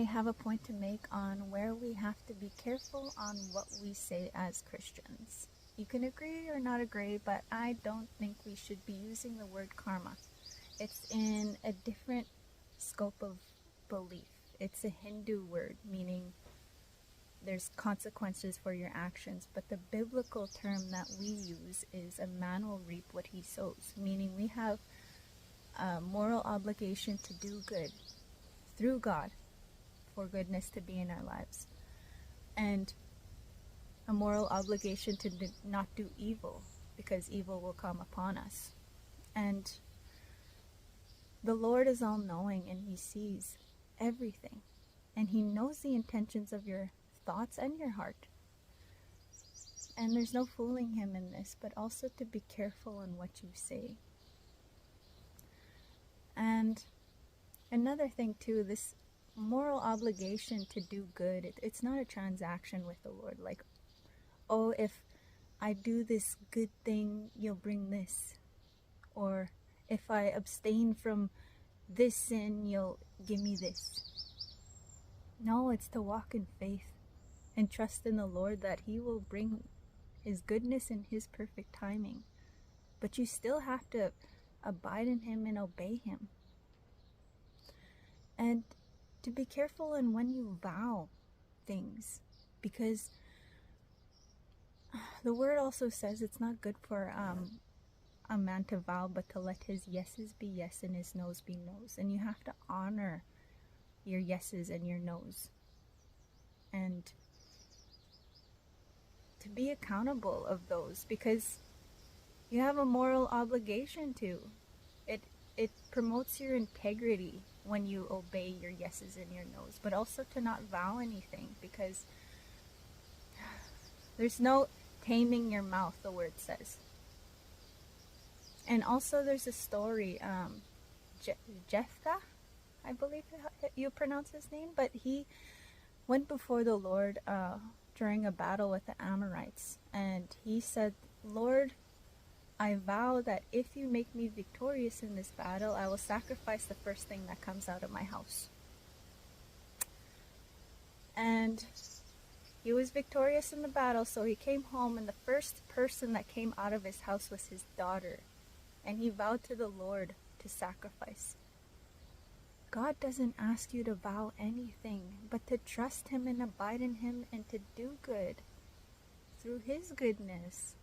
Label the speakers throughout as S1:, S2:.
S1: have a point to make on where we have to be careful on what we say as Christians. You can agree or not agree, but I don't think we should be using the word karma. It's in a different scope of belief. It's a Hindu word, meaning there's consequences for your actions, but the biblical term that we use is a man will reap what he sows, meaning we have a moral obligation to do good through God for goodness to be in our lives, and a moral obligation to not do evil because evil will come upon us. And the Lord is all-knowing, and he sees everything, and he knows the intentions of your thoughts and your heart. And there's no fooling him in this, but also to be careful in what you say. And another thing too, this moral obligation to do good, it's not a transaction with the Lord. Like, oh, if I do this good thing, you'll bring this. Or if I abstain from this sin, you'll give me this. No, it's to walk in faith and trust in the Lord that he will bring his goodness and his perfect timing. But you still have to abide in him and obey him. And to be careful in when you vow things, because the word also says it's not good for a man to vow, but to let his yeses be yes and his noes be noes. And you have to honor your yeses and your noes, and to be accountable of those, because you have a moral obligation to. It promotes your integrity when you obey your yeses and your noes, but also to not vow anything, because there's no taming your mouth, the word says. And also there's a story, Jephthah, I believe you pronounce his name, but he went before the Lord during a battle with the Amorites, and he said, Lord, I vow that if you make me victorious in this battle, I will sacrifice the first thing that comes out of my house. And he was victorious in the battle, so he came home, and the first person that came out of his house was his daughter. And he vowed to the Lord to sacrifice. God doesn't ask you to vow anything, but to trust him and abide in him and to do good through his goodness.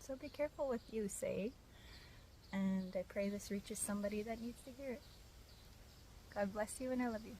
S1: So be careful what you say, and I pray this reaches somebody that needs to hear it. God bless you, and I love you.